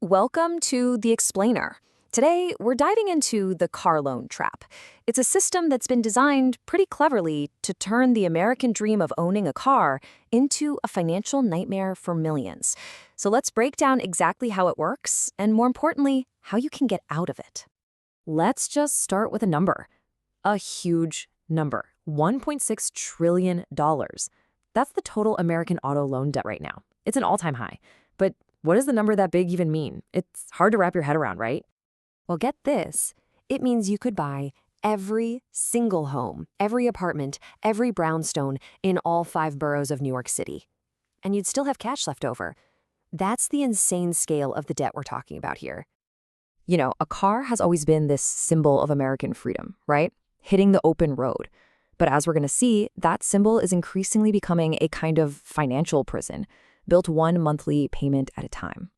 Welcome to The Explainer. Today, we're diving into the car loan trap. It's a system that's been designed pretty cleverly to turn the American dream of owning a car into a financial nightmare for millions. So let's break down exactly how it works, and more importantly, how you can get out of it. Let's just start with a number. A huge number, $1.6 trillion. That's the total American auto loan debt right now. It's an all-time high. But what does the number that big even mean? It's hard to wrap your head around, right? Well, get this. It means you could buy every single home, every apartment, every brownstone in all 5 boroughs of New York City. And you'd still have cash left over. That's the insane scale of the debt we're talking about here. You know, a car has always been this symbol of American freedom, right? Hitting the open road. But as we're going to see, that symbol is increasingly becoming a kind of financial prison, built one monthly payment at a time.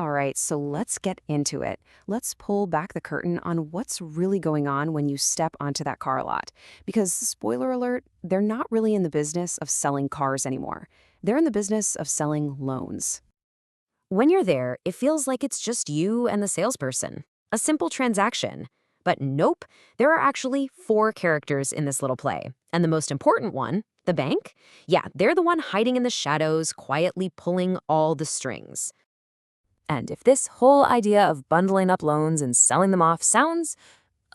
All right, so let's get into it. Let's pull back the curtain on what's really going on when you step onto that car lot. Because, spoiler alert, they're not really in the business of selling cars anymore. They're in the business of selling loans. When you're there, it feels like it's just you and the salesperson. A simple transaction. But nope, there are actually 4 characters in this little play. And the most important one, the bank? Yeah, they're the one hiding in the shadows, quietly pulling all the strings. And if this whole idea of bundling up loans and selling them off sounds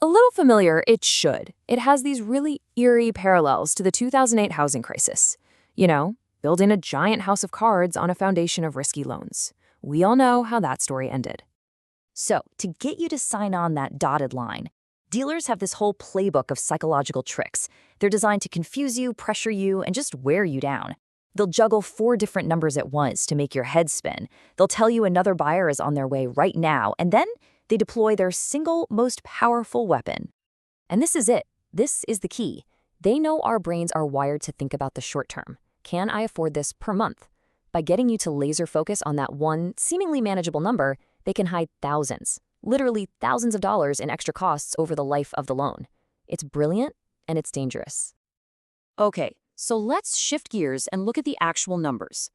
a little familiar, it should. It has these really eerie parallels to the 2008 housing crisis. You know, building a giant house of cards on a foundation of risky loans. We all know how that story ended. So, to get you to sign on that dotted line, dealers have this whole playbook of psychological tricks. They're designed to confuse you, pressure you, and just wear you down. They'll juggle 4 different numbers at once to make your head spin. They'll tell you another buyer is on their way right now, and then they deploy their single most powerful weapon. And this is it. This is the key. They know our brains are wired to think about the short term. Can I afford this per month? By getting you to laser focus on that one seemingly manageable number, they can hide thousands, literally thousands of dollars in extra costs over the life of the loan. It's brilliant and it's dangerous. Okay, so let's shift gears and look at the actual numbers.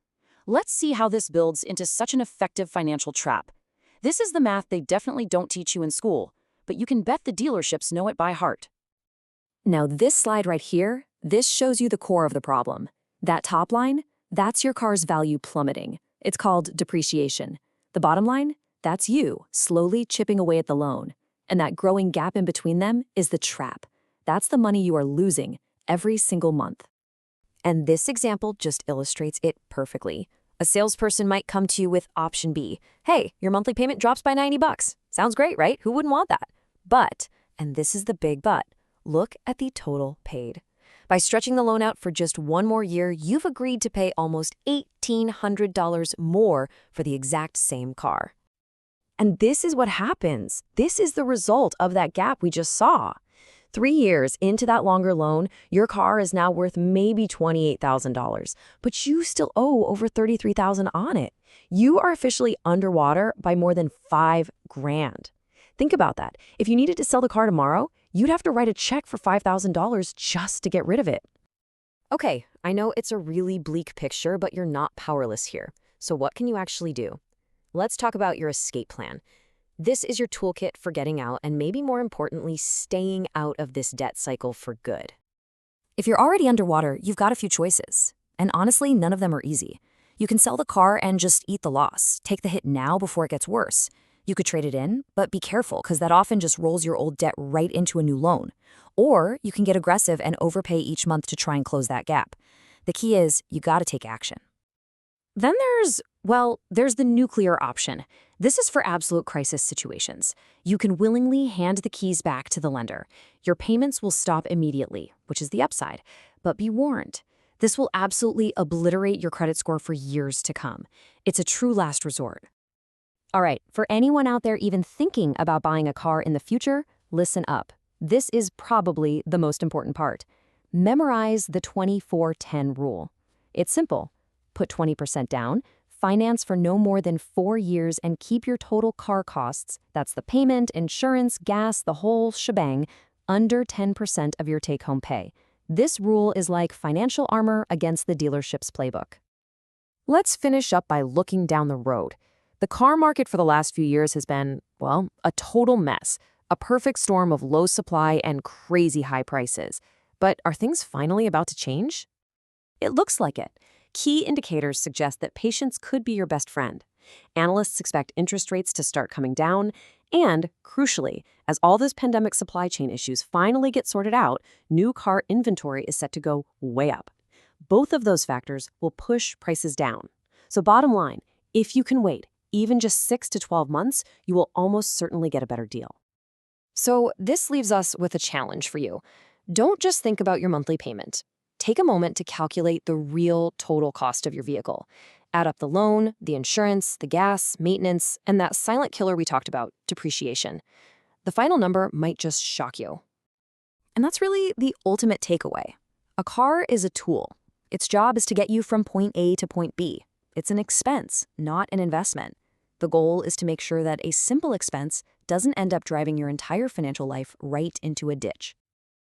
Let's see how this builds into such an effective financial trap. This is the math they definitely don't teach you in school, but you can bet the dealerships know it by heart. Now this slide right here, this shows you the core of the problem. That top line, that's your car's value plummeting. It's called depreciation. The bottom line, that's you slowly chipping away at the loan. And that growing gap in between them is the trap. That's the money you are losing every single month. And this example just illustrates it perfectly. A salesperson might come to you with option B. Hey, your monthly payment drops by $90. Sounds great, right? Who wouldn't want that? But, and this is the big but, look at the total paid. By stretching the loan out for just one more year, you've agreed to pay almost $1,800 more for the exact same car. And this is what happens. This is the result of that gap we just saw. 3 years into that longer loan, your car is now worth maybe $28,000, but you still owe over $33,000 on it. You are officially underwater by more than $5 grand. Think about that. If you needed to sell the car tomorrow, you'd have to write a check for $5,000 just to get rid of it. Okay, I know it's a really bleak picture, but you're not powerless here. So what can you actually do? Let's talk about your escape plan. This is your toolkit for getting out and maybe more importantly, staying out of this debt cycle for good. If you're already underwater, you've got a few choices. And honestly, none of them are easy. You can sell the car and just eat the loss. Take the hit now before it gets worse. You could trade it in, but be careful because that often just rolls your old debt right into a new loan. Or you can get aggressive and overpay each month to try and close that gap. The key is you got to take action. Then there's the nuclear option. This is for absolute crisis situations. You can willingly hand the keys back to the lender. Your payments will stop immediately, which is the upside. But be warned, this will absolutely obliterate your credit score for years to come. It's a true last resort. All right, for anyone out there even thinking about buying a car in the future, listen up. This is probably the most important part. Memorize the 24-10 rule. It's simple. Put 20% down, finance for no more than 4 years, and keep your total car costs, that's the payment, insurance, gas, the whole shebang, under 10% of your take-home pay. This rule is like financial armor against the dealership's playbook. Let's finish up by looking down the road. The car market for the last few years has been, well, a total mess, a perfect storm of low supply and crazy high prices. But are things finally about to change? It looks like it. Key indicators suggest that patience could be your best friend. Analysts expect interest rates to start coming down, and, crucially, as all those pandemic supply chain issues finally get sorted out, new car inventory is set to go way up. Both of those factors will push prices down. So bottom line, if you can wait, even just 6 to 12 months, you will almost certainly get a better deal. So this leaves us with a challenge for you. Don't just think about your monthly payment. Take a moment to calculate the real total cost of your vehicle. Add up the loan, the insurance, the gas, maintenance, and that silent killer we talked about, depreciation. The final number might just shock you. And that's really the ultimate takeaway. A car is a tool. Its job is to get you from point A to point B. It's an expense, not an investment. The goal is to make sure that a simple expense doesn't end up driving your entire financial life right into a ditch.